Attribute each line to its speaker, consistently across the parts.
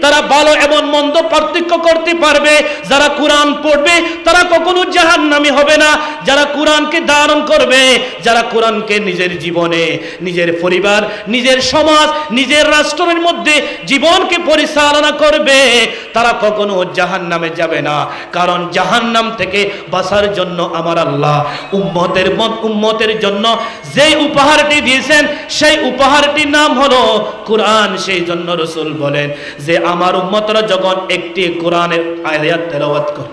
Speaker 1: তারা ভালো এবং মন্দ পার্থক্য করতে পারবে। যারা কোরআন পড়বে তারা কখনো জাহান্নামী হবে না। যারা কোরআনকে ধারণ করবে, যারা কোরআনকে নিজের জীবনে, নিজের পরিবার, নিজের সমাজ, নিজের রাষ্ট্রের মধ্যে জীবনকে পরিচালনা করবে, তারা কখনো জাহান্নামে যাবে না। কারণ জাহান্নাম থেকে বাঁচার জন্য আমার আল্লাহ উম্মতের জন্য যে উপহারটি দিয়েছেন সেই উপহারটির নাম হলো কোরআন। সেই জন্য রাসূল বলেন যে আমার উম্মতরা যখন একটি কোরআনের আয়াত তেলাওয়াত করে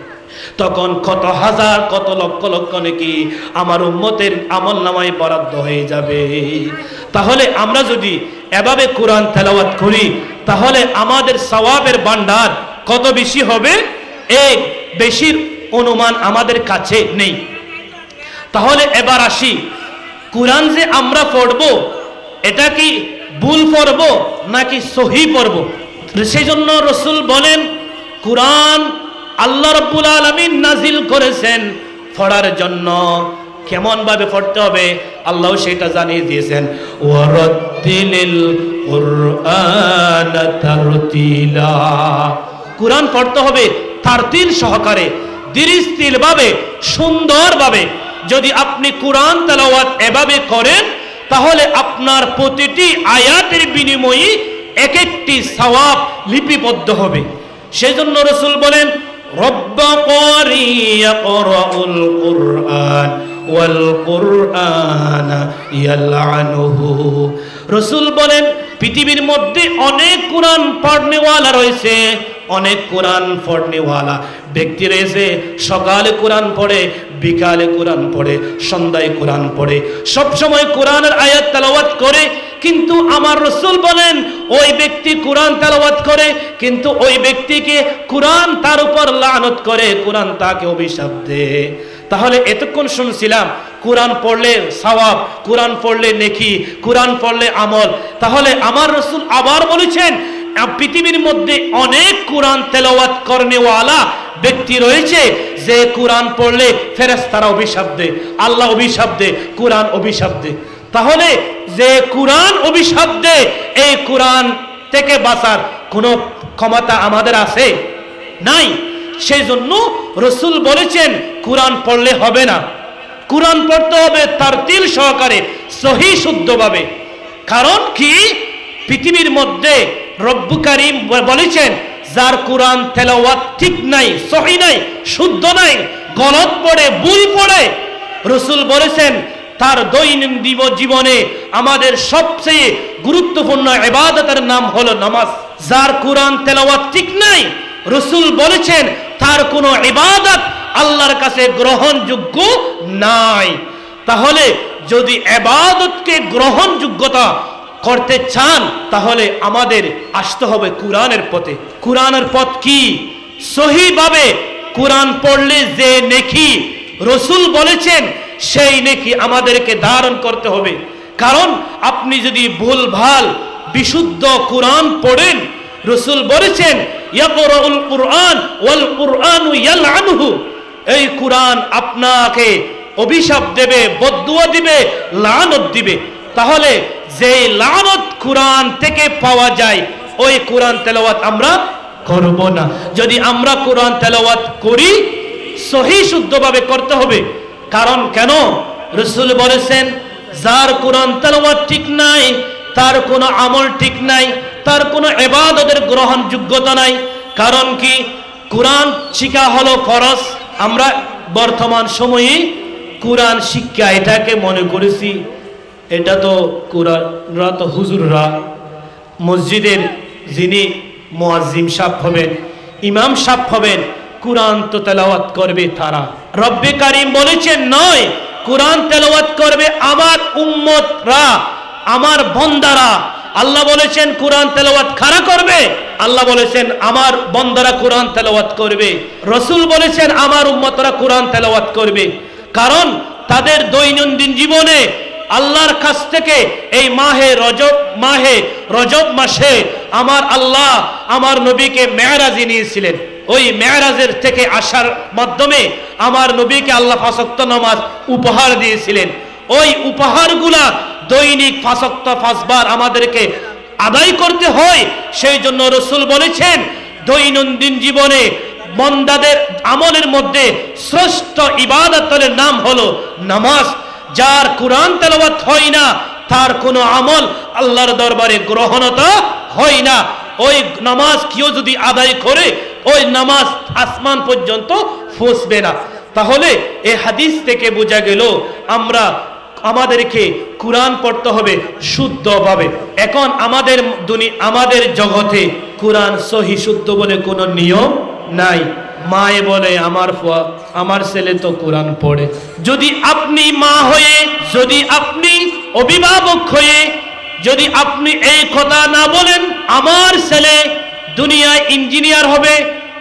Speaker 1: তখন কত হাজার কত লক্ষ লক্ষ নেকি আমার উম্মতের আমলনামায় বরাদ্দ হয়ে যাবে। তাহলে আমরা যদি এভাবে কোরআন তেলাওয়াত করি তাহলে আমাদের সওয়াবের ভান্ডার কত বেশি হবে, এক বেশির অনুমান আমাদের কাছে নেই। তাহলে এবার আসি, কোরআন যে আমরা পড়ব এটা কি ভুল পড়ব নাকি সহি পড়ব? সেই জন্য রাসূল বলেন কোরআন আল্লাহ রাব্বুল আলামিন নাজিল করেছেন পড়ার জন্য। কেমন ভাবে পড়তে হবে আল্লাহ সেটা জানিয়ে দিয়েছেন, ওয়ারাত্তিলিল কুরআনা তারতিলা। কোরআন পড়তে হবে তারতিল সহকারে, ধীরস্থির ভাবে, সুন্দর ভাবে। যদি আপনি কোরআন তেলাওয়াত এভাবে করেন তাহলে আপনার প্রতিটি আয়াতের বিনিময়ে এক একটি সওয়াব লিপিবদ্ধ হবে। সেজন্য রাসূল বলেন রব্বা ক্বারি ইয়াকরাউল কুরআন ওয়াল কুরআনা ইয়ালআনুহু। রাসূল বলেন পৃথিবীর মধ্যে অনেক কোরআন পড়নেওয়ালা রয়েছে, অনেক কোরআন পড়নেওয়ালা ব্যক্তি রয়েছে। সকালে কোরআন পড়ে, বিকালে কোরআন পড়ে, সন্ধ্যায় কোরআন পড়ে, সব সময় কোরআনের আয়াত তেলাওয়াত করে। কিন্তু আমার রাসূল বলেন ওই ব্যক্তি কোরআন তেলাওয়াত করে কিন্তু ওই ব্যক্তিকে কোরআন তার উপর লানত করে, কোরআন তাকে অভিশাপ দেয়। তাহলে এতক্ষণ শুনছিলাম কোরআন পড়লে সওয়াব, কোরআন পড়লে নেকি, কোরআন পড়লে আমল। তাহলে আমার রাসূল আবার বলেছেন পৃথিবীর মধ্যে অনেক কোরআন তেলাওয়াত করনেওয়ালা ব্যক্তি রয়েছে যে কোরআন পড়লে ফেরেশতারা অভিশাপ দেয়, আল্লাহ অভিশাপ দেয়, কোরআন অভিশাপ দেয়। তাহলে যে কোরআন অভিশাপ দেয় এই কোরআন থেকে বাঁচার কোনো ক্ষমতা আমাদের আছে? নাই। সেই জন্য রাসূল বলেছেন কোরআন পড়লে হবে না, কোরআন পড়তে হবে তারতিল সহকারে, সহি শুদ্ধভাবে। কারণ কি পৃথিবীর মধ্যে রব্বু কারীম বলেছেন যার কোরআন তেলাওয়াত ঠিক নাই, সহি নাই, শুদ্ধ নাই, গলত পড়ে, ভুল পড়ে, রাসূল বলেছেন তার দৈনন্দিন জীবনে আমাদের সবচেয়ে গুরুত্বপূর্ণ ইবাদতের নাম হলো নামাজ। যার কোরআন তেলাওয়াত ঠিক নাই রাসূল বলেছেন তার কোনো ইবাদত আল্লাহর কাছে গ্রহণযোগ্য নাই। তাহলে যদি ইবাদতকে গ্রহণযোগ্যতা করতে চান তাহলে আমাদের আসতে হবে কোরআনের পথে। কোরআনের পথ কি? সহিভাবে কোরআন পড়লে যে নেকি রাসূল বলেছেন সেই নেকি আমাদেরকে ধারণ করতে হবে। কারণ আপনি যদি ভুলভাল বিশুদ্ধ কোরআন পড়েন, রাসূল বলেছেন ইয়াকরাউল কুরআন ওয়াল কুরআনু ইয়ালআনুহু, এই কোরআন আপনাকে অভিশাপ দেবে, বদদুয়া দিবে, লানত দিবে। তাহলে যে লানত কোরআন থেকে পাওয়া যায় ওই কোরআন তেলাওয়াত আমরা করব না। যদি আমরা কোরআন তেলাওয়াত করি সহি শুদ্ধভাবে করতে হবে। কারণ কেন? রাসূল বলেছেন যার কোরআন তেলাওয়াত ঠিক নাই তার কোনো আমল ঠিক নাই, তার কোনো ইবাদতের গ্রহণযোগ্যতা নাই। কারণ কি কোরআন শিক্ষা হলো ফরজ। আমরা বর্তমান সময়ে কোরআন শিক্ষা এটাকে মনে করেছি এটা তো কোরআনরা তো হুজুররা, মসজিদের যিনি মুয়াজ্জিম সাহেব হবেন, ইমাম সাহেব হবেন, কোরআন তো তেলাওয়াত করবে তারা। রব্বে কারীম বলেছেন নয়, কোরআন তেলাওয়াত করবে আমার উম্মতরা, আমার বান্দারা। আল্লাহ বলেছেন কোরআন তেলাওয়াত কারা করবে? আল্লাহ বলেছেন আমার বান্দারা কোরআন তেলাওয়াত করবে। রাসূল বলেছেন আমার উম্মতরা কোরআন তেলাওয়াত করবে। কারণ তাদের দৈনন্দিন জীবনে আল্লাহর কাছ থেকে এই মাহে রজব মাসে আমার আল্লাহ আমার নবীকে মেরাজে নিয়েছিলেন। ওই মেরাজের থেকে আসার মাধ্যমে আমার নবীকে আল্লাহ 5 ওয়াক্ত নামাজ উপহার দিয়েছিলেন। ওই উপহারগুলা দৈনিক 5 ওয়াক্ত 5 বার আমাদেরকে আদায় করতে হয়। সেই জন্য রাসূল বলেছেন দৈনন্দিন জীবনে বান্দাদের আমলের মধ্যে শ্রেষ্ঠ ইবাদতের নাম হলো নামাজ। যার কোরআন তেলাওয়াত হয় না তার কোনো আমল আল্লাহর দরবারে গ্রহণতা হয় না। ওই নামাজ কেউ যদি আদায় করে ওই নামাজ আসমান পর্যন্ত পৌঁছবে না। তাহলে এই হাদিস থেকে বোঝা গেল আমাদেরকে কোরআন পড়তে হবে শুদ্ধভাবে। এখন আমাদের জগতে কোরআন সহি শুদ্ধ বলে কোনো নিয়ম নাই। মায়ে বলে আমার ছেলে তো কোরআন পড়ে। যদি আপনি মা হয়ে, যদি আপনি অভিভাবক হয়ে যদি আপনি এই কথা না বলেন আমার ছেলে দুনিয়ায় ইঞ্জিনিয়ার হবে,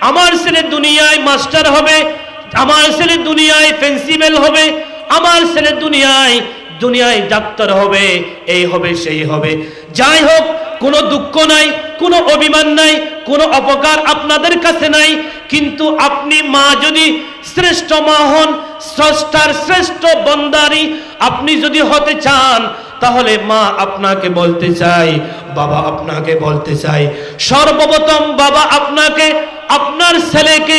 Speaker 1: আমার ছেলে দুনিয়ায় মাস্টার হবে, আমার ছেলে দুনিয়ায় প্রিন্সিপাল হবে, আমার ছেলে দুনিয়ায় ডাক্তার হবে, এই হবে সেই হবে, যাই হোক কোনো দুঃখ নাই, কোনো অভিমান নাই, কোনো অপকার আপনাদের কাছে নাই। কিন্তু আপনি মা যদি শ্রেষ্ঠ মা হন, স্রষ্টার শ্রেষ্ঠ বান্দারি আপনি যদি হতে চান, তাহলে মা আপনাকে বলতে চাই, বাবা আপনাকে বলতে চাই, সর্বপ্রথম বাবা আপনাকে আপনার ছেলেকে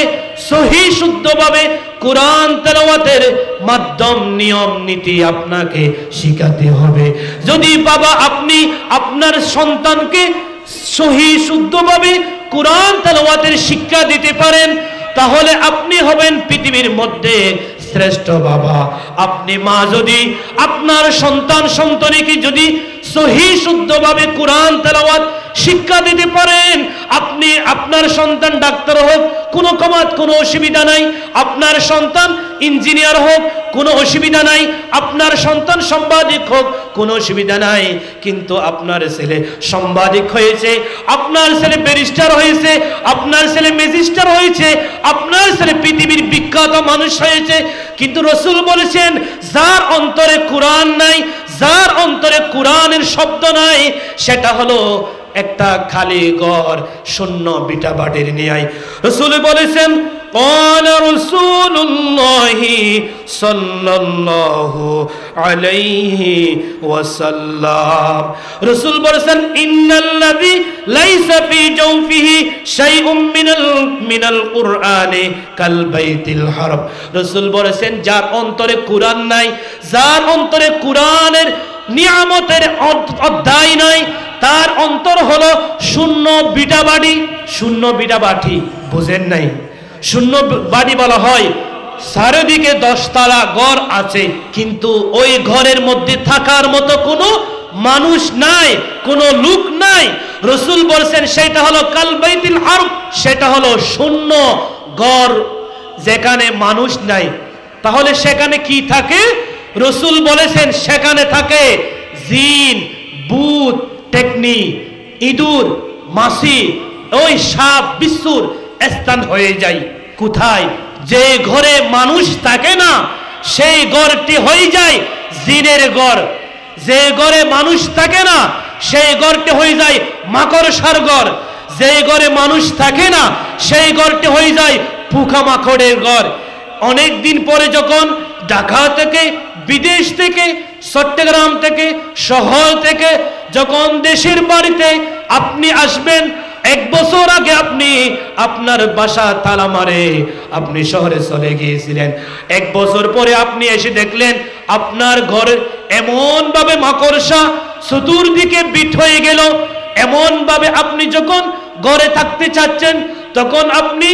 Speaker 1: সহি শুদ্ধভাবে কোরআন তেলাওয়াতের মাধ্যম নিয়ম নীতি আপনাকে শিখাতে হবে। যদি বাবা আপনি আপনার সন্তানকে সহি শুদ্ধভাবে কোরআন তেলাওয়াতের শিক্ষা দিতে পারেন, তাহলে আপনি হবেন পৃথিবীর মধ্যে শ্রেষ্ঠ বাবা। আপনি মা যদি আপনার সন্তানকে যদি সহি শুদ্ধভাবে কোরআন তেলাওয়াত শিক্ষা দিতে পারেন, আপনার সন্তান ডাক্তার হোক কোনো অসুবিধা নাই, আপনার সন্তান ইঞ্জিনিয়ার হোক কোনো অসুবিধা নাই, আপনার সন্তান সাংবাদিক হোক কোনো অসুবিধা নাই। কিন্তু আপনার ছেলে সাংবাদিক হয়েছে, আপনার ছেলে ব্যারিস্টার হয়েছে, আপনার ছেলে ম্যাজিস্ট্রেট হয়েছে, আপনার ছেলে পৃথিবীর বিখ্যাত মানুষ হয়েছে, কিন্তু রাসূল বলেছেন যার অন্তরে কোরআন নাই, যার অন্তরে কোরআনের শব্দ নাই, সেটা হলো একটা খালি ঘর, শূন্য বিটা বাটির ন্যায়। রাসূল বলেছেন ক্বালা রাসূলুল্লাহি সাল্লাল্লাহু আলাইহি ওয়াসাল্লাম, রাসূল বলেছেন ইন্নাল্লাযী লাইসা ফি জাওফিহি শাইউম মিনাল কুরআনি কাল বাইতিল হারাম। রাসূল বলেছেন যার অন্তরে কোরআন নাই, যার অন্তরে কোরআনের নিয়ামতের অধ্যায় নাই, তার অন্তর হলো শূন্য বিটা বাড়ি। শূন্য বিটা বাটি বুঝেন নাই? শূন্য বাড়ি বলা হয় চারিদিকে 10 তলা ঘর আছে, কিন্তু ওই ঘরের মধ্যে থাকার মতো কোনো মানুষ নাই, কোনো লোক নাই। রাসূল বলেছেন সেটা হলো কাল বাইতুল হারাম, সেটা হলো শূন্য ঘর যেখানে মানুষ নাই। তাহলে সেখানে কি থাকে? রাসূল বলেছেন সেখানে থাকে জিন, ভূত, টেকনি, ইঁদুর, মাছি, ওই সাপ বিচ্ছুর স্থান হয়ে যায়। কোথায়? যে ঘরে মানুষ থাকে না সেই ঘরটি হয়ে যায় জিনের ঘর। যে ঘরে মানুষ থাকে না সেই ঘরটি হয়ে যায় মাকড়সার ঘর। যে ঘরে মানুষ থাকে না সেই ঘরটি হয়ে যায় পোকামাকড়ের ঘর। অনেক দিন পরে যখন ঢাকা থেকে, বিদেশ থেকে, চট্টগ্রাম থেকে, শহর থেকে যখন দেশের বাড়িতে আপনি আসবেন, 1 বছর আগে আপনি আপনার বাসা তালা মারে আপনি শহরে চলে গিয়েছিলেন, 1 বছর পরে আপনি এসে দেখলেন আপনার ঘরে এমন ভাবে মাকড়সা চতুর্দিকে বিট হয়ে গেল। এমন ভাবে আপনি যখন ঘরে থাকতে চাচ্ছেন, তখন আপনি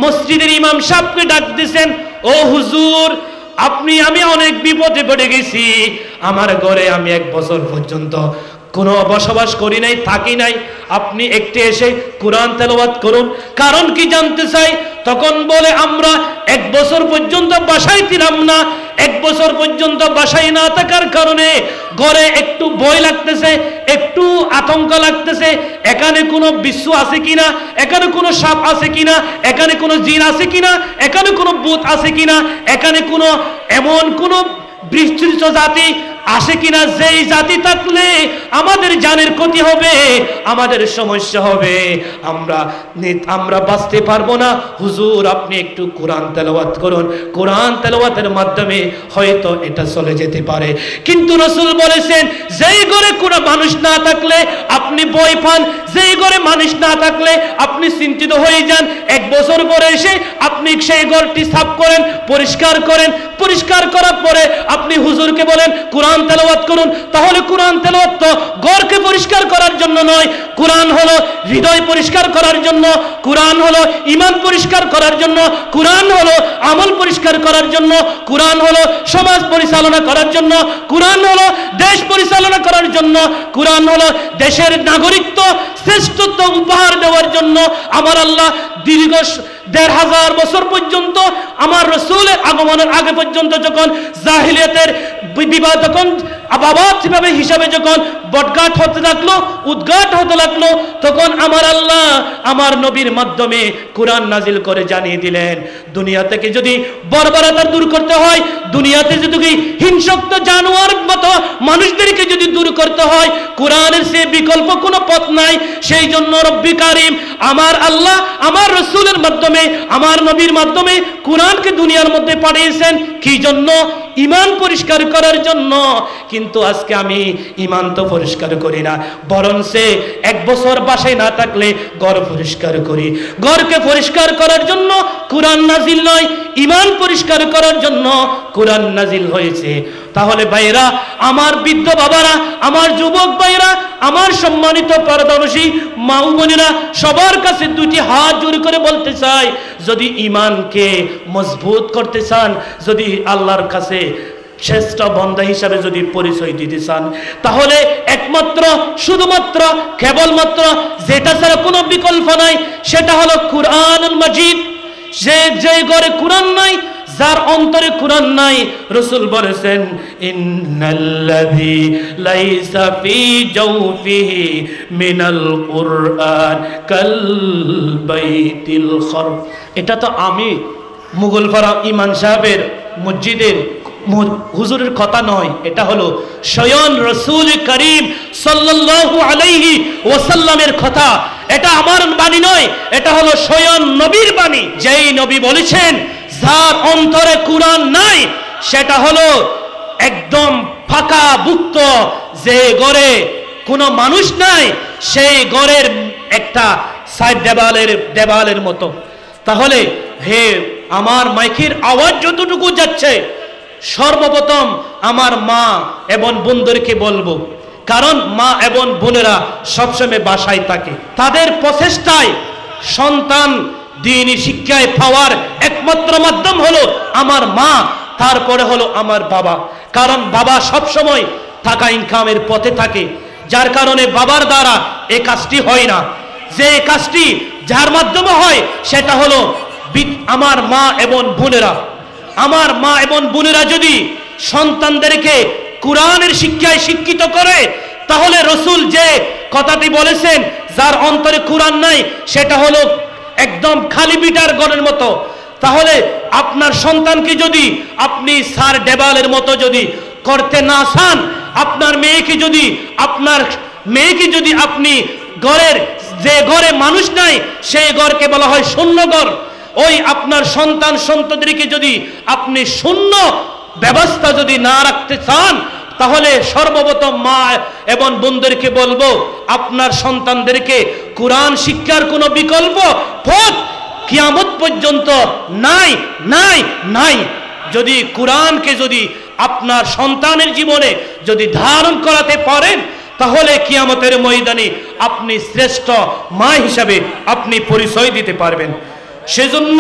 Speaker 1: মসজিদের ইমাম সাহেবকে ডাক দিয়েছেন, ও হুজুর আমি অনেক বিপদে পড়ে গেছি, আমার ঘরে আমি 1 বছর পর্যন্ত কোনো বসবাস করি নাই, থাকি নাই, আপনি একটু এসে কোরআন তেলাওয়াত করুন। কারণ কি জানতে চাই? তখন বলে আমরা 1 বছর পর্যন্ত বাসায় ছিলাম না, 1 বছর পর্যন্ত বাসায় না থাকার কারণে ঘরে একটু ভয় লাগতেছে, একটু আতঙ্ক লাগতেছে, এখানে কোনো বিচ্ছু আছে কিনা, এখানে কোনো সাপ আছে কিনা, এখানে কোনো জিন আছে কিনা, এখানে কোনো ভূত আছে কিনা, এখানে কোনো এমন কোনো বিস্তৃত জাতি আসে কিনা, যেই জাতি থাকলে আমাদের জানের ক্ষতি হবে, আমাদের সমস্যা হবে, আমরা বাঁচতে পারবো না। হুজুর আপনি একটু কোরআন তেলাওয়াত করুন, কোরআন তেলাওয়াতের মাধ্যমে হয়তো এটা চলে যেতে পারে। কিন্তু রাসূল বলেছেন যেই ঘরে কোনো মানুষ না থাকলে আপনি ভয় পান, যেই ঘরে মানুষ না থাকলে আপনি চিন্তিত হয়ে যান, এক বছর পরে এসে আপনি সেই ঘরটি সাফ করেন, পরিষ্কার করেন, পরিষ্কার করার পরে আপনি হুজুরকে বলেন কোরআন তেলাওয়াত করুন। তাহলে কোরআন তেলাওয়াত তো ঘরকে পরিষ্কার করার জন্য নয়, কোরআন হলো হৃদয় পরিষ্কার করার জন্য, কোরআন হলো ঈমান পরিষ্কার করার জন্য, কোরআন হলো আমল পরিষ্কার করার জন্য, কোরআন হলো সমাজ পরিচালনা করার জন্য, কোরআন হলো দেশ পরিচালনা করার জন্য, কোরআন হলো দেশের নাগরিকত্ব শ্রেষ্ঠত্ব উপহার দেওয়ার জন্য। আমার আল্লাহ দীর্ঘ ১৫০০ বছর পর্যন্ত আমার রাসূলের আগমনের আগে পর্যন্ত যখন জাহিলিয়াতের বিবাদ তখন আবাবাত হিসাবে যখন বটগাট হতে লাগলো, উদ্গাট হতে লাগলো, তখন আমার আল্লাহ আমার নবীর মাধ্যমে কোরআন নাজিল করে জানিয়ে দিলেন দুনিয়া থেকে যদি বর্বরতা দূর করতে হয়, দুনিয়াতে যদি হিংসুক জানোয়ার মতো মানুষদেরকে যদি দূর করতে হয়, কোরআনের সে বিকল্প কোনো পথ নাই। সেই জন্য রব্বি কারীম আমার আল্লাহ আমার রাসূলের মাধ্যমে আমার নবীর মাধ্যমে কোরআনকে দুনিয়ার মধ্যে পাঠিয়েছেন। কি জন্য? ঈমান পরিষ্কার করার জন্য। কিন্তু আজকে আমি ঈমান তো পরিষ্কার করি না, বরং সে এক বছর বাসায় না থাকলে ঘর পরিষ্কার করি। ঘরকে পরিষ্কার করার জন্য কোরআন নাজিল নয়, ঈমান পরিষ্কার করার জন্য কোরআন নাজিল হয়েছে। তাহলে ভাইরা, আমার বৃদ্ধ বাবারা, আমার যুবক ভাইরা, আমার সম্মানিত পর্দানসী মা ও বোনেরা, সবার কাছে দুটি হাত জোড় করে বলতে চাই, যদি ঈমানকে মজবুত করতে চান, যদি আল্লাহর কাছে শ্রেষ্ঠ বান্দা হিসাবে যদি পরিচয় দিতে চান, তাহলে একমাত্র শুধুমাত্র কেবলমাত্র যেটা ছাড়া কোনো বিকল্প নাই, সেটা হলো কুরআনুল মাজিদ। যে ঘরে কোরআন নাই, যার অন্তরে কোরআন নাই, রাসূল বলেছেন ইন্নাল্লাযী লাইসা ফি জাওফিহি মিনাল কুরআন কাল বাইতিল খারব। এটা তো আমি মুগলপাড়া ইমাম সাহেবের মসজিদের হুজুরের কথা নয়, এটা হলো স্বয়ং রাসূল করিম সাল্লাল্লাহু আলাইহি ওয়াসাল্লামের কথা। এটা আমার বাণী নয়, এটা হলো স্বয়ং নবীর বাণী। যেই নবী বলেছেন যার অন্তরে কোরআন নাই, সেটা হলো একদম ফাঁকা মুক্ত, যে ঘরে কোনো মানুষ নাই, সেই ঘরের একটা সাইড দেওয়ালের মতো। তাহলে হে আমার মাইকের আওয়াজ যতটুকু যাচ্ছে, সর্বপ্রথম আমার মা এবং বোনদেরকে বলবো, কারণ মা এবং বোনেরা সবসময় বাসায় থাকে, তাদের প্রচেষ্টায় সন্তান দ্বীনি শিক্ষায় পাওয়ার একমাত্র মাধ্যম হলো আমার মা, তারপরে হলো আমার বাবা। কারণ বাবা সবসময় টাকা ইনকামের পথে থাকে, যার কারণে বাবার দ্বারা এই কাজটি হয় না। যে কাজটি যার মাধ্যমে হয় সেটা হলো আমার মা এবং বোনেরা। আমার মা এবং বোনেরা যদি সন্তানদেরকে কোরআনের শিক্ষায় শিক্ষিত করে, তাহলে রাসূল যে কথাটি বলেছেন যার অন্তরে কোরআন নাই, সেটা হলো একদম খালি বিটার গণের মতো। তাহলে আপনার সন্তানকে যদি আপনি সার ডেবালের মতো যদি করতে না চান, আপনার মেয়েকে যদি আপনি ঘরের যে ঘরে মানুষ নাই, সেই ঘরকে বলা হয় শূন্য ঘর। ওই আপনার সন্তানদেরকে যদি আপনি শূন্য ব্যবস্থা যদি না রাখতে চান, তাহলে সর্বপ্রথম মা এবং বোনদেরকে বলবো, আপনার সন্তানদেরকে কোরআন শিক্ষার কোনো বিকল্প পথ কিয়ামত পর্যন্ত নাই নাই নাই। যদি কোরআনকে যদি আপনার সন্তানের জীবনে যদি ধারণ করাতে পারেন, তাহলে কিয়ামতের ময়দানে আপনি শ্রেষ্ঠ মা হিসাবে আপনি পরিচয় দিতে পারবেন। সেজন্য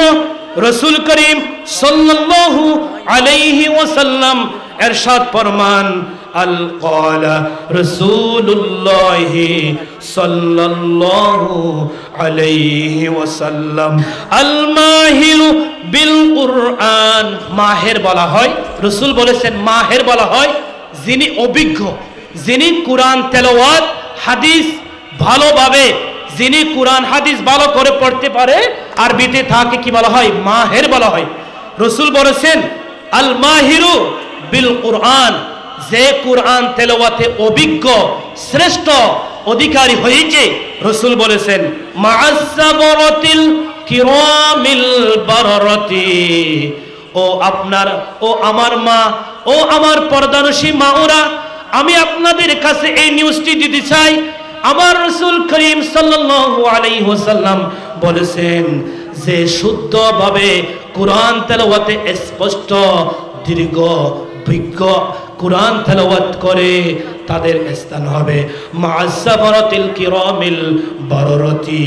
Speaker 1: রাসূল করিম সাল্লাল্লাহু আলাইহি ওয়াসাল্লাম ইরশাদ ফরমান, আল ক্বালা রাসূলুল্লাহ সাল্লাল্লাহু আলাইহি ওয়াসাল্লাম আল মাহিরু বিল কুরআন। মাহের বলা হয়, রাসূল বলেছেন মাহের বলা হয় যিনি অভিজ্ঞ, যিনি কোরআন তেলাওয়াত হাদিস ভালোভাবে, যিনি কোরআন হাদিস ভালো করে পড়তে পারে, আরবিতে তাকে কি বলা হয়? মাহের বলা হয়। রাসূল বলেছেন আল মাহিরু বিল কুরআন, যে কুরআন তেলাওয়াতে অভিজ্ঞ শ্রেষ্ঠ অধিকারী হয়েছে, রাসূল বলেছেন মা'আস-সাবরাতিল কিরামিল বারারাতি। ও আমার মা, ও আমার পর্দানশী মা, ওরা আমি আপনাদের কাছে এই নিউজটি দিতে চাই। আমার রাসূল করিম সাল্লাল্লাহু আলাইহি ওয়াসাল্লাম বলেছেন যে শুদ্ধভাবে কুরআন তেলাওয়াতে স্পষ্ট দীর্ঘ বিজ্ঞ কুরআন তেলাওয়াত করে তাদের স্থান হবে মা'আস-সাবরাতিল কিরামিল বারারাতি।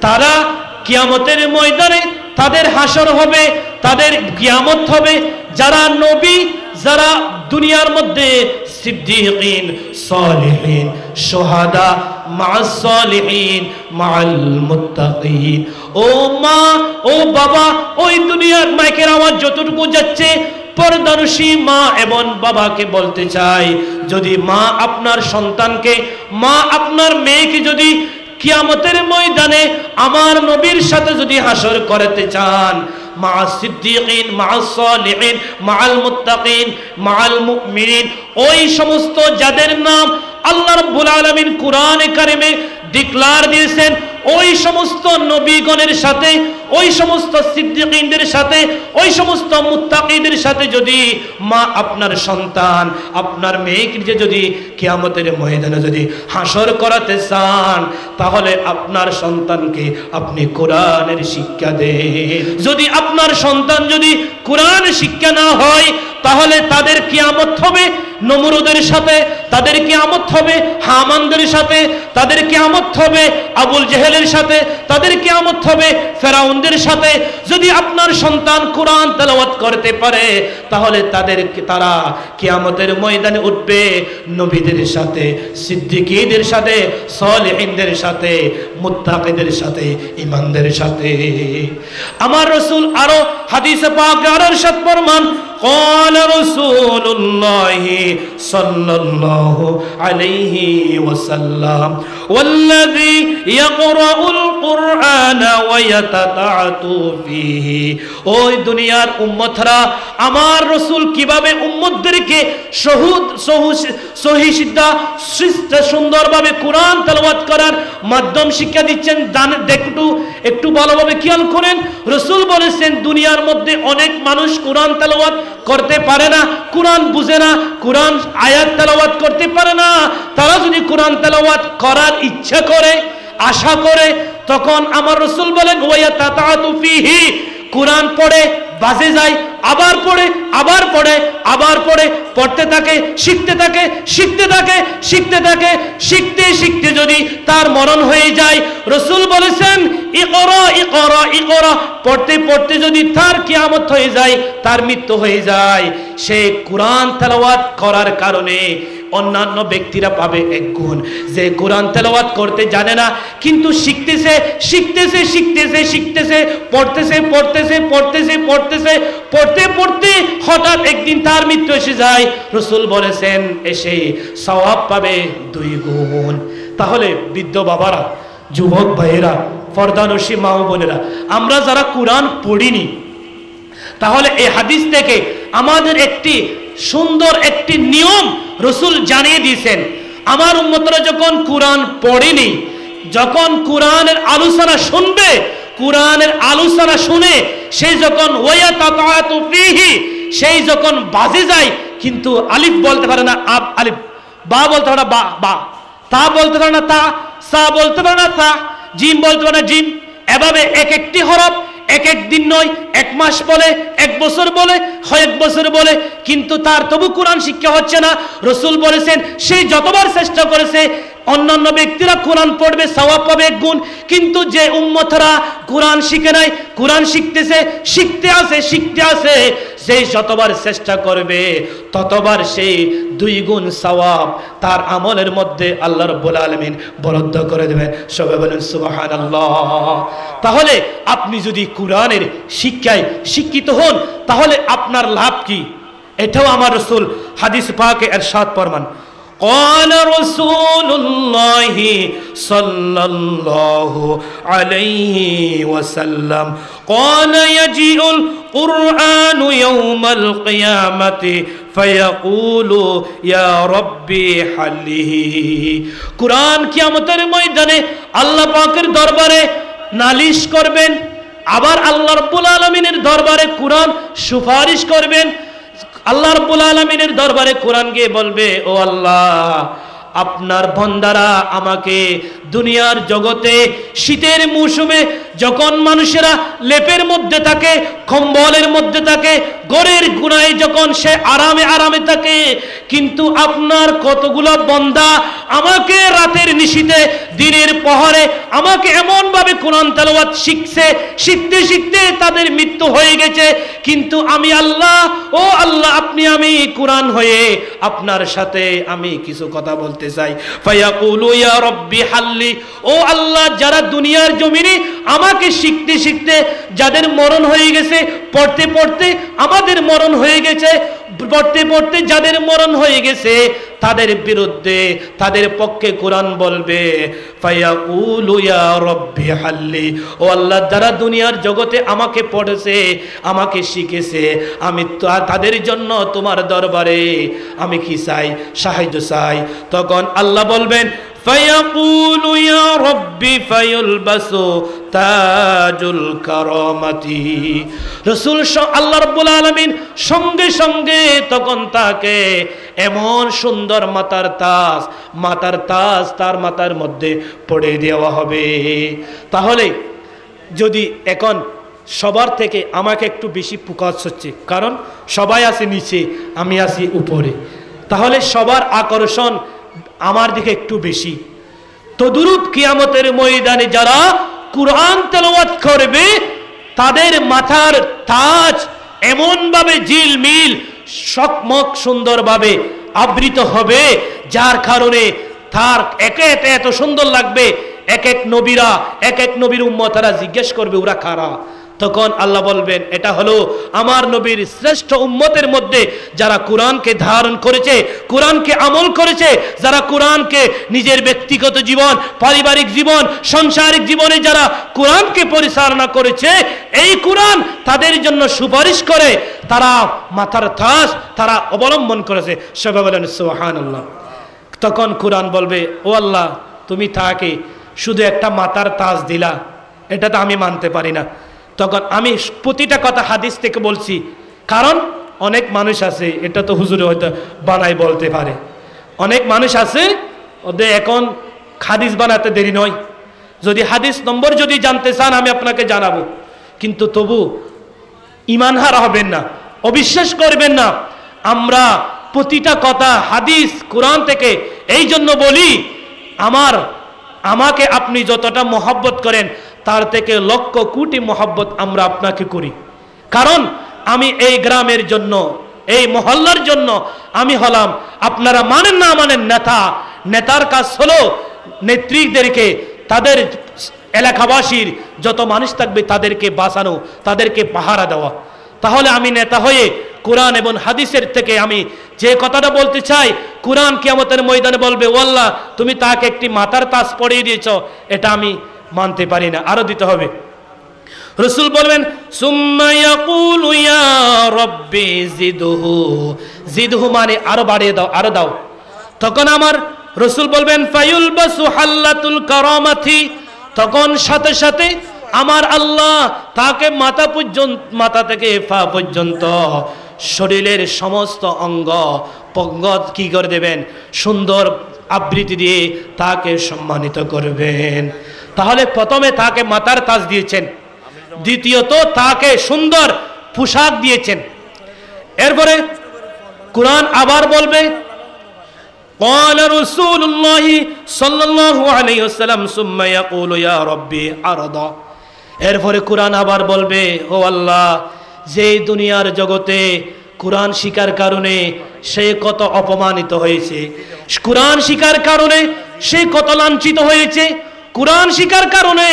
Speaker 1: তারা কিয়ামতের ময়দানে তাদের হাসর হবে, তাদের কিয়ামত হবে। যারা নবী, যারা দুনিয়ার মধ্যে সিদ্দিকিন, সালিহিন, শুহাদা, মা'আস সালিহিন, মা'আল মুত্তাকিন। ও মা, ও বাবা, ওই দুনিয়ার মাইকের আওয়াজ যতটুকু যাচ্ছে, পর্দানশী মা এবং বাবাকে বলতে চাই, যদি মা আপনার সন্তানকে, মা আপনার মেয়েকে যদি কিয়ামতের ময়দানে আমার নবীর সাথে যদি হাসর করতে চান, মা'আস সিদ্দিকিন, মা'আস সালিহিন, মা'আল মুত্তাকিন, মা'আল মুমিনিন, ওই সমস্ত যাদের নাম আল্লাহ রাব্বুল আলামিন কোরআনে কারিমে ডিক্লার দিয়েছেন, ওই সমস্ত নবীগণের সাথে, ওই সমস্ত সিদ্দিকিনদের সাথে, ওই সমস্ত মুত্তাকিদের সাথে যদি মা আপনার সন্তান, আপনার মেয়েকে যদি কিয়ামতের ময়দানে যদি হাসর করাতে চান, তাহলে আপনার সন্তানকে আপনি কোরআনের শিক্ষা দেন। যদি আপনার সন্তান যদি কোরআন শিক্ষা না হয়, তাহলে তাদের কিয়ামত হবে নমরুদের সাথে, তাদের কিয়ামত হবে হামানদের সাথে, তাদের কিয়ামত হবে আবুল জেহেলের সাথে, তাদের কিয়ামত হবে ফেরাউনদের সাথে। যদি আপনার সন্তান কোরআন তেলাওয়াত করতে পারে, তাহলে তারা কিয়ামতের ময়দানে উঠবে নবীদের সাথে, সিদ্দিকীদের সাথে, সালেহিনদের সাথে, মুত্তাকিদের সাথে, ঈমানদের সাথে। আমার রাসূল আরো হাদিসে পাকে আরো ইরশাদ ফরমান, قال رسول الله صلى الله عليه وسلم والذي يقرأ القرآن ويتتعتع فيه। ওই দুনিয়ার উম্মতরা আমার রাসূল কিভাবে উম্মতদেরকে সহি সিদ্ধা সুন্দরভাবে কোরআন তেলাওয়াত করার মাধ্যম শিক্ষা দিচ্ছেন, একটু ভালোভাবে খেয়াল করেন। রাসূল বলেছেন দুনিয়ার মধ্যে অনেক মানুষ কোরআন তেলাওয়াত করতে পারে না, কোরআন বুঝে না, কোরআন আয়াত তেলাওয়াত করতে পারে না। তারা যদি কোরআন তেলাওয়াত করার ইচ্ছা করে, আশা করে, তখন আমার রাসূল বলেন ওয়ায়াতাতাতু ফিহি, কোরআন পড়ে বাজে যায়, আবার পড়ে, আবার পড়ে, আবার পড়ে, পড়তে থাকে, শিখতে থাকে, শিখতে থাকে, শিখতে থাকে, শিখতে শিখতে যদি তার মরণ হয়ে যায়, রাসূল বলেছেন ইকরা ইকরা ইকরা, পড়তে পড়তে যদি তার কিয়ামত হয়ে যায়, তার মৃত্যু হয়ে যায়, সে কোরআন তেলাওয়াত করার কারণে অন্যান্য ব্যক্তিরা পাবে এক গুণ। যে কোরআন তেলাওয়াত করতে জানে না, কিন্তু শিখতেছে শিখতেছে শিখতেছে শিখতেছে, পড়তেছে পড়তেছে পড়তেছে পড়তেছে, পড়তে পড়তে হঠাৎ একদিন তার মৃত্যু এসে যায়, রাসূল বলেছেন এসে সওয়াব পাবে 2 গুণ। তাহলে বৃদ্ধ বাবারা, যুবক ভাইয়েরা, পর্দানশী মা ও বোনেরা, আমরা যারা কোরআন পড়িনি, তাহলে এই হাদিস থেকে আমাদের একটি সুন্দর একটি নিয়ম রাসূল জানিয়ে দিয়েছেন। আমার উম্মতরা যখন কোরআন পড়েনি, যখন কোরআনের আলোচনা শুনবে, কোরআনের আলোচনা শুনে সেই যখন ওয়ায়াতাতাতু ফিহি, সেই যখন বাজে যায়, কিন্তু আলিফ বলতে পারে না আলিফ, বা বলতে পারে না বা, তা বলতে পারে না তা, সা বলতে পারে না তা, জিম বলতে পারে না জিম, এভাবে এক একটি হরফ এক এক দিন নয়, 1 মাস বলে, 1 বছর বলে, 1 বছর বলে, কিন্তু তার তবু কোরআন শিক্ষা হচ্ছে না। রাসূল বলেছেন সেই যতবার চেষ্টা করেছে, অন্যান্য ব্যক্তিরা কোরআন পড়বে সওয়াব পাবে 1 গুণ, কিন্তু যে উম্মতরা কোরআন শিখে নাই, কোরআন শিখতেছে, শিখতে আছে, সেই যতবার চেষ্টা করবে ততবার সেই 2 গুণ সওয়াব তার আমলের মধ্যে আল্লাহ রাব্বুল আলামিন বরাদ্দ করে দেবেন। সবাই বলেন সুবহানাল্লাহ। তাহলে আপনি যদি কোরআনের শিক্ষায় শিক্ষিত হন, তাহলে আপনার লাভ কি? এটাও আমার রাসূল হাদিস পাকে ইরশাদ ফরমান, قال رسول الله صلى الله عليه وسلم قال يجيء القرآن يوم القيامة ফায়াকুলু ইয়া রব্বি হাল্লিহি। কুরআন কিয়ামতের ময়দানে আল্লাহ পাকের দরবারে নালিশ করবেন, আবার আল্লাহ রাব্বুল আলামিনের দরবারে কুরআন সুপারিশ করবেন। আল্লাহ রাব্বুল আলামিনের দরবারে কুরআন গিয়ে বলবে, ও আল্লাহ, আপনার বান্দারা আমাকে দুনিয়ার জগতে শীতের মৌসুমে যখন মানুষেরা লেপের মধ্যে থাকে, কম্বলের মধ্যে থাকে, ঘরের গুনায় যখন সে আরামে আরামে থাকে, কিন্তু আপনার কতগুলো বান্দা আমাকে রাতের নিশীথে দিনের পহরে আমাকে এমনভাবে কোরআন তেলাওয়াত শিখতে শিখতে তাদের মৃত্যু হয়ে গেছে, কিন্তু আমি আল্লাহ, ও আল্লাহ, আমি কোরআন হয়ে আপনার সাথে আমি কিছু কথা বলতে চাই। ফায়াকুলু ইয়া রব্বি হাল্লি, ও আল্লাহ, যারা দুনিয়ার জমিনে আমাকে শিখতে শিখতে যাদের মরণ হয়ে গেছে, পড়তে পড়তে আমাদের মরণ হয়ে গেছে, পড়তে পড়তে যাদের মরণ হয়ে গেছে তাদের বিরুদ্ধে তাদের পক্ষে কোরআন বলবে, ফায়াকুলু ইয়া রব্বি হাল্লি, ও আল্লাহ, যারা দুনিয়ার জগতে আমাকে পড়েছে, আমাকে শিখেছে, আমি তাদের জন্য তোমার দরবারে আমি কি চাই? সাহায্য চাই। তখন আল্লাহ বলবেন, ফায়াকুলু ইয়া রব্বি ফায়ুলবাসু তাজুল কারামাতি। রাসূল আল্লাহ রাব্বুল আলামিন সঙ্গে সঙ্গে তখন তাকে এমন সুন্দর মাথার তাজ তার মাথার মধ্যে পড়ে দেওয়া হবে। তাহলে যদি এখন সবার থেকে আমাকে একটু বেশি ফোকাস হচ্ছে, কারণ সবাই আছে নিচে, আমি আছি উপরে, তাহলে সবার আকর্ষণ আমার দিকে একটু বেশি। তদুরূপ কিয়ামতের ময়দানে যারা কুরআন তেলাওয়াত করবে তাদের মাথার তাজ এমন ভাবে ঝিলমিল সকমক সুন্দরভাবে আবৃত হবে, যার কারণে তার একে এত সুন্দর লাগবে, এক এক নবীর উম্মতরা জিজ্ঞেস করবে, ওরা কারা? তখন আল্লাহ বলবেন, এটা হলো আমার নবীর শ্রেষ্ঠ উম্মতের মধ্যে যারা কোরআনকে ধারণ করেছে, কোরআনকে আমল করেছে, যারা কোরআনকে নিজের ব্যক্তিগত জীবন, পারিবারিক জীবন, সাংসারিক জীবনে যারা কোরআনকে পরিচালনা করেছে, এই কোরআন তাদের জন্য সুপারিশ করে, তারা মাথার তাজ তারা অবলম্বন করেছে। সবাই বলেন সুবহানাল্লাহ। তখন কোরআন বলবে, ও আল্লাহ, তুমি তাকে শুধু একটা মাথার তাজ দিলা, এটা তো আমি মানতে পারি না। তখন আমি প্রতিটা কথা হাদিস থেকে বলছি, কারণ অনেক মানুষ আছে, এটা তো হুজুরে হয়তো বানাই বলতে পারে, অনেক মানুষ আছে ওদের এখন হাদিস বানাতে দেরি নয়। যদি হাদিস নম্বর যদি জানতে চান আমি আপনাকে জানাবো, কিন্তু তবু ঈমান হারা হবেন না, অবিশ্বাস করবেন না। আমরা প্রতিটা কথা হাদিস কোরআন থেকে এই জন্য বলি, আমাকে আপনি যতটা মহব্বত করেন তার থেকে লক্ষ কোটি মহব্বত আমরা আপনাকে করি, কারণ আমি এই গ্রামের জন্য, এই মহল্লার জন্য আমি হলাম, আপনারা মানেন না মানেন, নেতার কাজ হলো নেত্রীদেরকে, তাদের এলাকাবাসীর যত মানুষ থাকবে তাদেরকে বাঁচানো, তাদেরকে পাহারা দেওয়া। তাহলে আমি নেতা হয়ে কোরআন এবং হাদিসের থেকে আমি যে কথাটা বলতে চাই, কোরআন কিয়ামতের ময়দানে বলবে, ও আল্লাহ, তুমি তাকে একটি মাথার তাজ পরিয়ে দিয়েছ, এটা আমি মানতে পারি না, আরো দিতে হবে। রাসূল বলবেন, সুম্মা ইয়াকুলু ইয়া রব্বি জিদহু মানে আরো বাড়িয়ে দাও, আরো দাও। তখন আমার রাসূল বলবেন, ফায়ুলবাসু হাল্লাতুল কারামাতি, তখন সাথে সাথে আমার আল্লাহ তাকে মাথা থেকে পা পর্যন্ত শরীরের সমস্ত অঙ্গ পঙ্গ কি করে দেবেন? সুন্দর আবৃত্তি দিয়ে তাকে সম্মানিত করবেন। তাহলে প্রথমে তাকে মাথার তাজ দিয়েছেন, দ্বিতীয়ত তাকে সুন্দর পোশাক দিয়েছেন। এরপরে কুরআন আবার বলবে, قال رسول الله صلى الله عليه وسلم ثم يقول يا ربي عرضا। এরপরে কুরআন আবার বলবে, ও আল্লাহ, যে দুনিয়ার জগতে কুরআন শিকার কারণে সে কত অপমানিত হয়েছে, কুরআন শিকার কারণে সে কত লাঞ্ছিত হয়েছে, কুরআন শিকার কারণে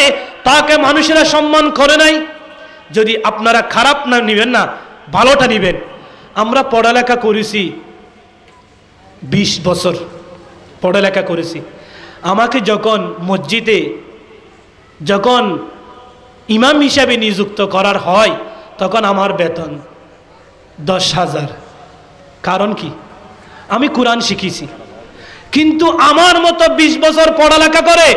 Speaker 1: তাকে মানুষেরা সম্মান করে নাই। যদি আপনারা খারাপ না নিবেন না, ভালোটা নিবেন। আমরা পড়ালেখা করেছি 20 বছর পড়ালেখা করেছি। আমাকে যখন মসজিদে যখন ইমাম হিসাবে নিযুক্ত করার হয়, তখন আমার বেতন 10,000। কারণ কি? আমি কোরআন শিখেছি, কিন্তু আমার মতো 20 বছর পড়ালেখা করে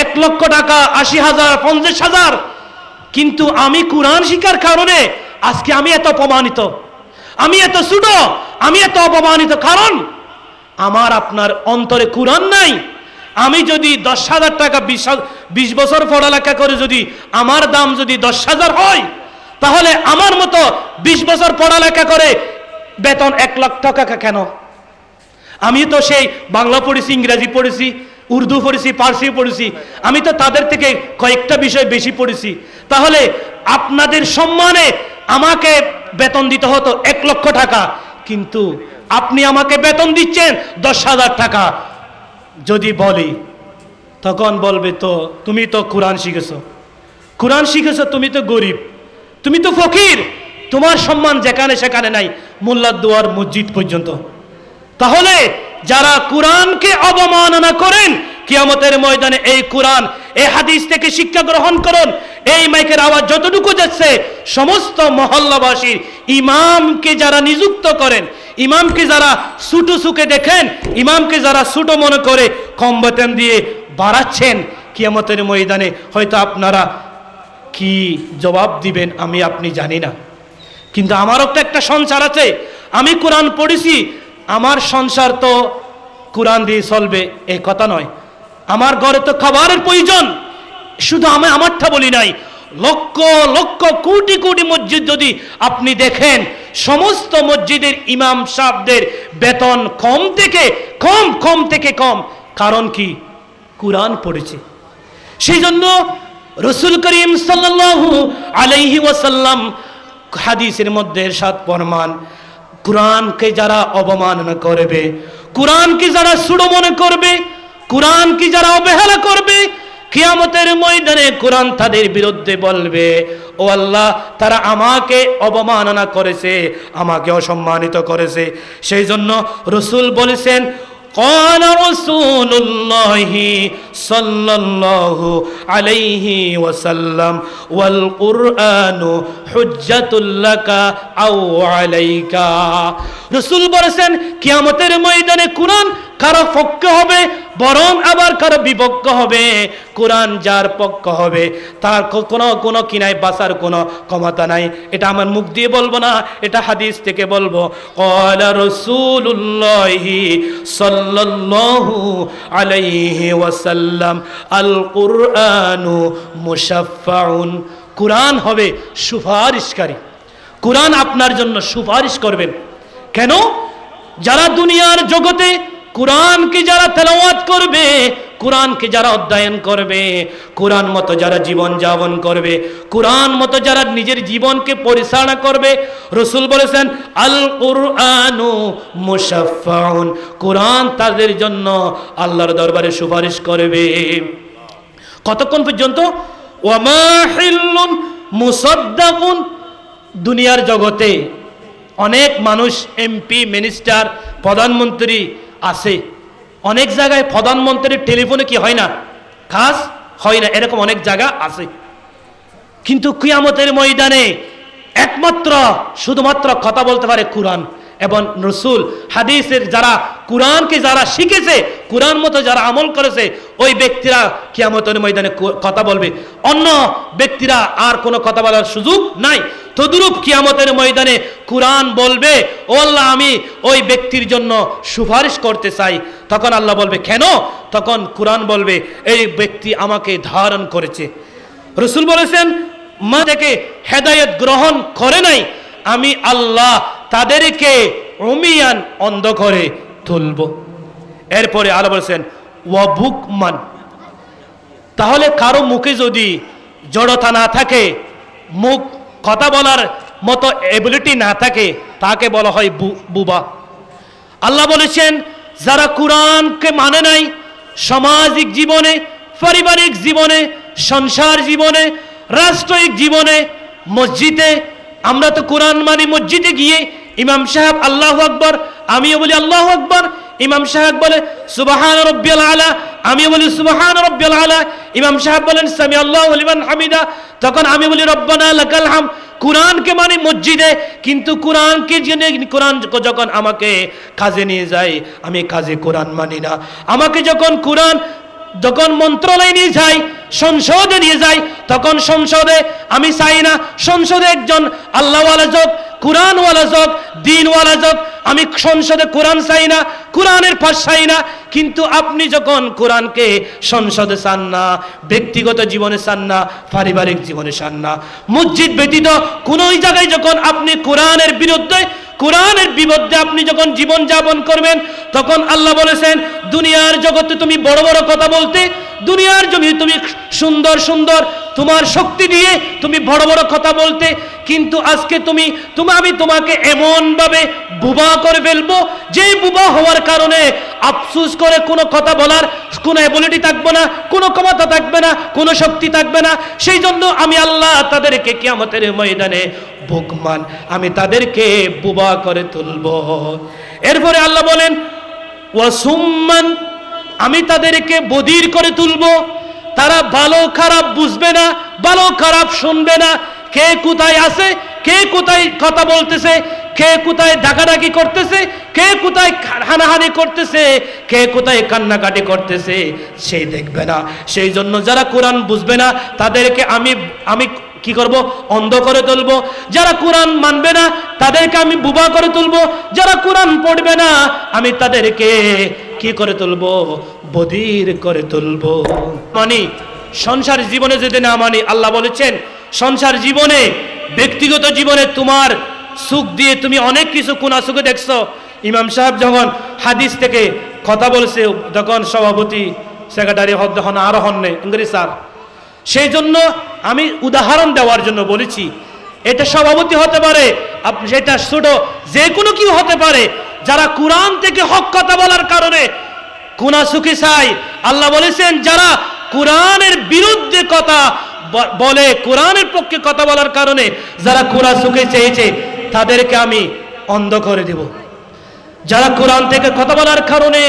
Speaker 1: 1 লক্ষ টাকা, 80,000, 50,000, কিন্তু আমি কোরআন শিখার কারণে আজকে আমি এত অপমানিত, আমি এত ছোট, আমি এত অপমানিত। কারণ আমার আপনার অন্তরে কোরআন নাই। আমি যদি 10,000 টাকা 20 বছর পড়ালেখা করে যদি আমার দাম যদি 10,000 হয়, তাহলে আমার মতো 20 বছর পড়ালেখা করে বেতন 1 লাখ টাকা কেন? আমি তো সেই বাংলা পড়েছি, ইংরেজি পড়েছি, উর্দু পড়েছি, পার্সি পড়েছি, আমি তো তাদের থেকে কয়েকটা বিষয় বেশি পড়েছি। তাহলে আপনাদের সম্মানে আমাকে বেতন দিতে হতো 1 লক্ষ টাকা, কিন্তু আপনি আমাকে বেতন দিচ্ছেন 10,000 টাকা। যদি বলি, তখন বলবে তো তুমি তো কোরআন শিখেছো, কোরআন শিখেছো, তুমি তো গরিব, তুমি তো ফকির, তোমার সম্মান যেখানে সেখানে নাই, মোল্লার দুয়ার মসজিদ পর্যন্ত। তাহলে যারা কোরআনকে অবমাননা করেন, কিয়ামতের ময়দানে এই কোরআন, এই হাদিস থেকে শিক্ষা গ্রহণ করুন। এই মাইকের আওয়াজ যতটুকু যাচ্ছে, সমস্ত মহল্লাবাসীর ইমামকে যারা নিযুক্ত করেন, ইমামকে যারা ছোটো চোখে দেখেন, ইমামকে যারা ছোট মনে করে কম বেতন দিয়ে বাড়াচ্ছেন, কিয়ামতের ময়দানে হয়তো আপনারা কি জবাব দিবেন আমি আপনি জানি না। কিন্তু আমারও তো একটা সংসার আছে, আমি কোরআন পড়েছি, আমার সংসার তো কোরআন দিয়ে চলবে এই কথা নয়। আমার ঘরে তো খাবারের প্রয়োজন। শুধু আমি আমারটা বলি নাই, লক্ষ লক্ষ কোটি কোটি মসজিদ যদি আপনি দেখেন, সমস্ত মসজিদের ইমাম সাহেবদের বেতন কম থেকে কম। কারণ কি? কোরআন পড়েছে। সেই জন্য রাসূল করিম সাল্লাল্লাহু আলাইহি ওয়াসাল্লাম হাদিসের মধ্যে ইরশাদ ফরমান, কোরআনকে যারা অবমাননা করবে, কোরআনকে যারা ছোট মনে করবে, কোরআনকে যারা অবহেলা করবে, কিয়ামতের ময়দানে কোরআন তাদের বিরুদ্ধে বলবে, ও আল্লাহ, তারা আমাকে অবমাননা করেছে, আমাকে অসম্মানিত করেছে। সেই জন্য রাসূল বলেছেন, قال رسول الله صلى الله عليه وسلم والقرآن حجة لك أو عليك। রাসূল বলেছেন, কিয়ামতের ময়দানে কোরআন কারো পক্ষ হবে, বরং আবার কারো বিপক্ষ হবে। কোরআন যার পক্ষ হবে তার কোনো কিনায় বাঁচার কোনো ক্ষমতা নাই। এটা আমার মুখ দিয়ে বলবো না, এটা হাদিস থেকে বলবো। ক্বালা রাসূলুল্লাহি সাল্লাল্লাহু আলাইহি ওয়াসাল্লাম আল কুরআনু মুশাফফাউন। কোরআন হবে সুপারিশকারী। কোরআন আপনার জন্য সুপারিশ করবেন। কেন? যারা দুনিয়ার জগতে কোরআনকে যারা তেলাওয়াত করবে, কোরআনকে যারা অধ্যয়ন করবে, কোরআন মতো যারা জীবন যাপন করবে, কোরআন মতো যারা নিজের জীবনকে পরিচালনা করবে, রাসূল বলেছেন আল কুরআনু মুশাফফাউন। কোরআন তাদের জন্য আল্লাহর দরবারে সুপারিশ করবে। কতক্ষণ পর্যন্ত? ওয়া মাহিল্লুন মুসাদ্দাকুন। দুনিয়ার জগতে অনেক মানুষ, এমপি, মিনিস্টার, প্রধানমন্ত্রী আছে। অনেক জায়গায় প্রধানমন্ত্রীর টেলিফোনে কি হয় না, কাজ হয় না, এরকম অনেক জায়গা আছে। কিন্তু কিয়ামতের ময়দানে একমাত্র শুধুমাত্র কথা বলতে পারে কোরআন এবং রাসূল। হাদিসের যারা কোরআনকে যারা শিখেছে, কোরআন মতো যারা আমল করেছে, ওই ব্যক্তিরা কিয়ামতের ময়দানে কথা বলবে। অন্য ব্যক্তিরা আর কোনো কথা বলার সুযোগ নাই। তদ্রূপ কিয়ামতের ময়দানে কোরআন বলবে, ও আল্লাহ, আমি ওই ব্যক্তির জন্য সুপারিশ করতে চাই। তখন আল্লাহ বলবে, কেন? তখন কোরআন বলবে, এই ব্যক্তি আমাকে ধারণ করেছে। রাসূল বলেছেন, মা থেকে হেদায়েত গ্রহণ করে নাই, আমি আল্লাহ তাদেরকে উমিয়ান, অন্ধ করে তুলব। এরপরে আল্লাহ বলেছেন ওয়াবুকমান। তাহলে কারো মুখে যদি জড়তা না থাকে, মুখ কথা বলার মতো এবিলিটি না থাকে, তাকে বলা হয় বুবা। আল্লাহ বলেছেন, যারা কোরআনকে মানে নাই, সামাজিক জীবনে, পারিবারিক জীবনে, সংসার জীবনে, রাষ্ট্রিক জীবনে, মসজিদে, আমরা তো কোরআন মানি, মসজিদে গিয়ে ইমাম সাহেব আল্লাহু আকবার, আমিও বলি আল্লাহু আকবার, ইমাম সাহেব বলে সুবহান রাব্বিয়াল আলা, আমি বলি সুবহান রাব্বিয়াল আলা। ইমাম সাহেব বলেন সামি আল্লাহু লিমান হামিদা, তখন আমি বলি রব্বানা লাকাল হাম। কুরআনকে মানে মসজিদে, কিন্তু কুরআনকে জেনে কুরআন যখন আমাকে কাজে নিয়ে যায়, আমি কাজে কোরআন মানি না। আমাকে যখন কুরআন যখন মন্ত্রণালয়ে নিয়ে যায়, সংসদে নিয়ে যায়, তখন সংসদে আমি চাই না সংসদে একজন আল্লাহওয়ালা যোগ, কুরআনওয়ালা যোগ, দ্বীনওয়ালা যোগ। আমি সংসদে কোরআন চাই না, কোরআনের পাশ চাই না। কিন্তু আপনি যখন কোরআনকে সংসদে চান না, ব্যক্তিগত জীবনে চান না, পারিবারিক জীবনে চান না, মসজিদ ব্যতীত কোনো জায়গায় যখন আপনি কোরআনের বিরুদ্ধে আপনি যখন জীবন যাপন করবেন, তখন আল্লাহ বলেছেন দুনিয়ার জগতে তুমি বড় বড় কথা বলতে, দুনিয়ার জমি তুমি সুন্দর সুন্দর তোমার শক্তি দিয়ে তুমি বড় বড় কথা বলতে, কিন্তু আজকে আমি তোমাকে এমন ভাবে বুবা করে ফেলবো, যে বুবা হওয়ার কারণে আফসোস করে কোনো কথা বলার কোনো এবিলিটি থাকবে না, কোনো ক্ষমতা থাকবে না, কোনো শক্তি থাকবে না। সেই জন্য আমি আল্লাহ তাদেরকে কিয়ামতের ময়দানে বুকমান, আমি তাদেরকে বুবা করে তুলবো। এরপরে আল্লাহ বলেন ওয়াসুম্মান, আমি তাদেরকে বধির করে তুলবো। তারা ভালো খারাপ বুঝবে না, ভালো খারাপ শুনবে না, কে কোথায় আছে, কে কোথায় কথা বলতেছে, কে কোথায় ডাকাডাকি করতেছে, কে কোথায় হানাহানি করতেছে, কে কোথায় কান্নাকাটি করতেছে, সে দেখবে না। সেই জন্য যারা কোরআন বুঝবে না তাদেরকে আমি কি করব? অন্ধ করে তুলবো। যারা কোরআন মানবে না তাদেরকে আমি বুবা করে তুলবো। যারা কোরআন পড়বে না আমি তাদেরকে কি করে তুলবো? বধির করে তুলবো। মানে সংসার জীবনে যদি না মানি, আল্লাহ বলেছেন সংসার জীবনে, ব্যক্তিগত জীবনে তোমার সুখ দিয়ে তুমি অনেক কিছু কোন সুখে দেখছো। ইমাম সাহেব যখন হাদিস থেকে কথা বলছে, যখন সভাপতি সেক্রেটারি হন আরো হন নেই ইংরেজি স্যার, সেই জন্য আমি উদাহরণ দেওয়ার জন্য বলেছি। এটা সভাপতি হতে পারে, সেটা ছোট যে কোনো কি হতে পারে। যারা কোরআন থেকে হক কথা বলার কারণে কোনা সুখী চাই, আল্লাহ বলেছেন যারা কোরআনের বিরুদ্ধে কথা বলে, কোরআনের পক্ষে কথা বলার কারণে যারা কোরআন সুখে চেয়েছে তাদেরকে আমি অন্ধ করে দেব। যারা কোরআন থেকে কথা বলার কারণে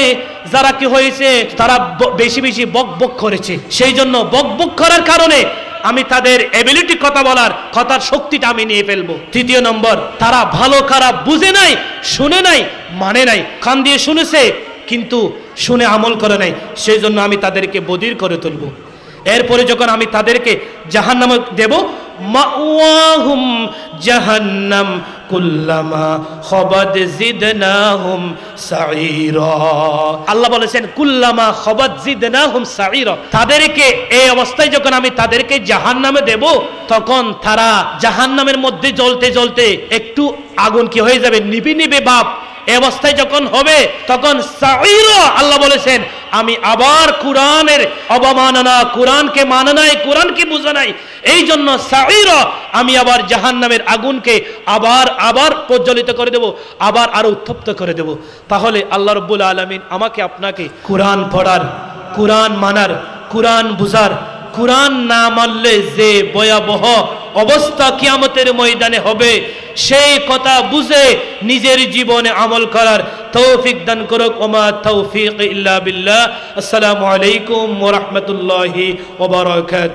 Speaker 1: যারা কি হয়েছে, তারা বেশি বেশি বক বক করেছে, সেই জন্য বক বক করার কারণে আমি তাদের এবিলিটি কথা বলার কথার শক্তিটা আমি নিয়ে ফেলবো। তৃতীয় নম্বর, তারা ভালো খারাপ বুঝে নাই, শুনে নাই, মানে নাই, কান দিয়ে শুনেছে কিন্তু শুনে আমল করে নাই, সেই জন্য আমি তাদেরকে বধির করে তুলবো। এরপরে যখন আমি তাদেরকে জাহান্নামে দেব, মাওয়াহুম জাহান্নাম কুল্লামা খাবাদ জিদনাহুম সাঈরা। আল্লাহ বলেছেন কুল্লামা খাবাদ জিদনাহুম সাঈরা। তাদেরকে এই অবস্থায় যখন আমি তাদেরকে জাহান্নামে দেব, তখন তারা জাহান্নামের মধ্যে জ্বলতে জ্বলতে একটু আগুন কি হয়ে যাবে, নিভে নিভে বাপ। এই অবস্থায় যখন হবে তখন সাঈরা, আল্লাহ বলেছেন আমি আবার কোরআনের অবমাননা, কোরআনকে মানে নাই, কোরআনকে বুঝে নাই, এই জন্য সাঈরা আমি আবার জাহান্নামের আগুনকে আবার প্রজ্বলিত করে দেব, আবার আরো উত্তপ্ত করে দেব। তাহলে আল্লাহ রাব্বুল আলামিন আমাকে আপনাকে কোরআন পড়ার, কোরআন মানার, কোরআন বুঝার, কোরআন না মানলে যে ভয়াবহ অবস্থা কিয়ামতের ময়দানে হবে, সেই কথা বুঝে নিজের জীবনে আমল করার তৌফিক দান করুক। ওমা তৌফিক ইল্লা বিল্লাহ। আসসালামু আলাইকুম ওয়া রাহমাতুল্লাহি ওয়া বারাকাতুহু।